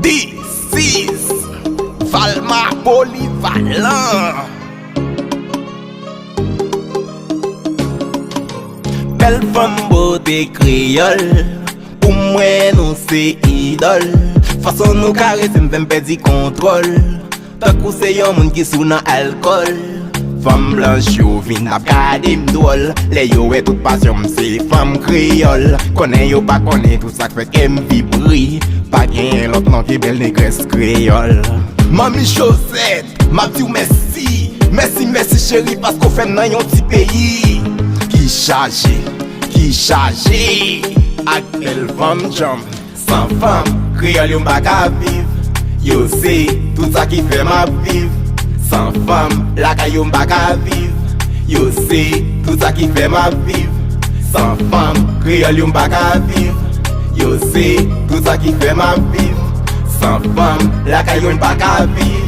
This is Valma Polyvalent. Belle femme beauté créole, pour moi nous c'est idole. Façon nous caresser m'fait perdre contrôle. Tant que c'est yon moun qui sou nan alcool. Femme blanche yo vin ap gade m'drôle. Les yo est toute passion c'est femme créole. Connais yo pas connais tout ça fait qu'elle m'vibri. Pas gen l'autre nom qui belle négresse créole. Mami Josette, m'a dit merci. Merci chérie parce qu'on fait nan yon petit pays. Qui chargé ak belle femme jam. Sans femme, créole yon bak a viv. Yo c'est tout ça qui fait ma vive. Sans femme, la ka yon bak a viv. Yo c'est tout ça qui fait ma vive. Sans femme, créole yon bak a viv. Yo c'est tout ça qui fait ma vive. Sans femme, la ka yon bak a viv.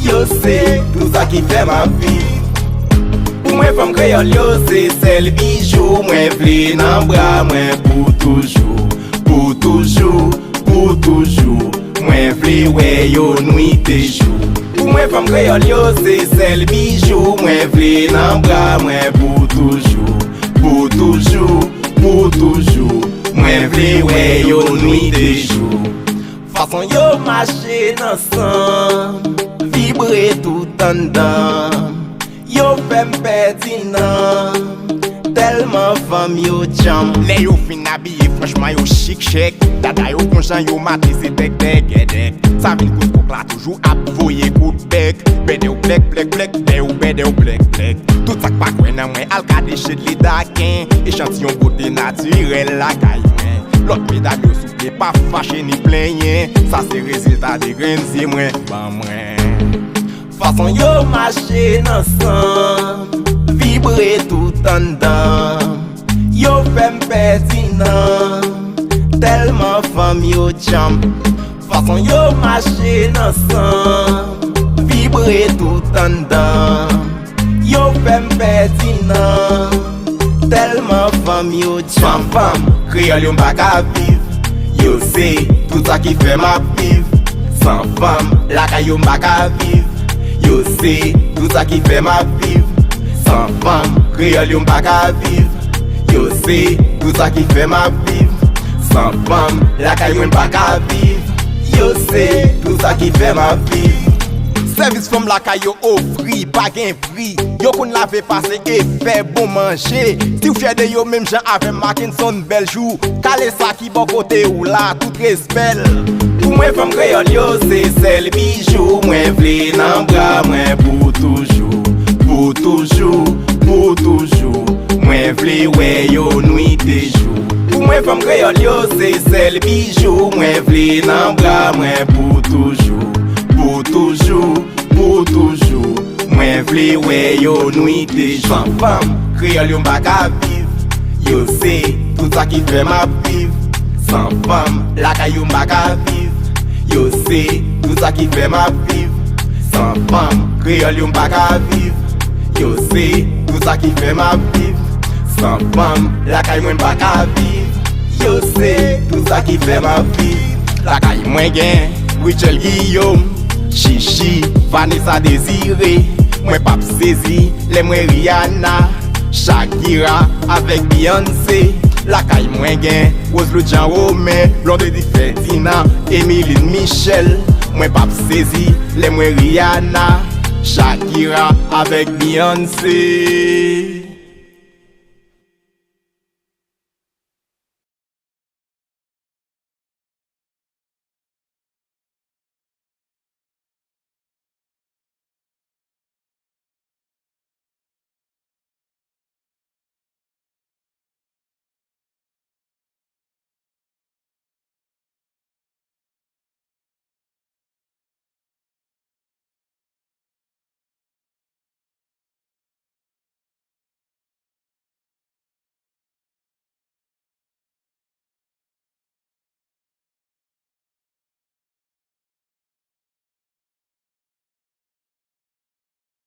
Yo c'est tout ça qui fait ma vive. Pour moi femme créole yo c'est celle bijou. Moi vle nan bras moi pour toujours. Pour toujours, pour toujours. Moi vle ouais yo nuit et jour. Pour moi femme créole yo c'est celle bijou. Moi vle nan bras moi pour toujours. Pour toujours, pour toujours. Moi vle ouais yo nuit et jour. Façon yo marcher ensemble, vibrer tout en dedans. Yo fèm pertinent, tellement femme yo jam. Les yo fin habillé, franchement yo chic chèque. Dada yo conchant yo maté c'est dek dek edek. Ça vin kout kouk la toujours ap voye kout bec. Bede ou blek blek blek, bede ou blek blek. Tout ça pas kwen nan mwen al ka déchet li dakin. Échantillon beauté naturel la kay mwen. L'autre pédale yo souple pas fâché ni plaigné. Ça c'est résultat de grenzi mwen, ban mwen. Façon yo marcher ensemble, vibrer tout en dedans. Yo fèm pertinent, tellement femme yo jam. Façon yo marcher ensemble, vibrer tout en dedans. Yo fèm pertinent, tellement femme yo jam. Femme, créole yon bak a viv. Yo c'est tout ça qui fait ma vive. Sans femme, la ka yon bak a viv. Yo c'est tout ça qui fait ma vive. Sans femme, créole yon bak a viv. Yo c'est tout ça qui fait ma vive. Sans femme, la ka yon bak a viv. Yo c'est tout ça qui fait ma vive. Service femme la ka yo offri, pas gen prix. Yo kon lave passe et fait bon manger. Si ou fier de yo même Jean avec Mackinson bel jour. Kale sa ki bon côté ou la tout respect. Pour moi femme créole yo c'est celle bijou. Moi vle nan bras moi pour toujours. Pour toujours, pour toujours. Moi vle ouais yo nuit et jour. Pour moi femme créole yo c'est celle bijou. Moi vle nan bras moi pour toujours. Pour toujours, pour toujours. Moi vle ouais yo nuit et jour. Sans femme créole yon bak a viv. Yo c'est tout ça qui fait ma vive. Sans femme la ka yon bak a viv. Yo c'est tout ça qui fait ma vive. Sans femme, créole yon bak a viv. Yo c'est tout ça qui fait ma vive. Sans femme, la kay mwen bak a viv. Yo c'est tout ça qui fait ma vive. La kay mwen gen, Richel Guillaume, Chichi, Vanessa Désiré. Mwen pap Sezi, le mwen Rihanna, Shakira avec Beyoncé. La kay mwen gen, Rose Jean Romain, Blonde di Ferdinand, Emiline Michel. Mwen pap Sezi, le mwen Rihanna, Shakira avec Beyoncé.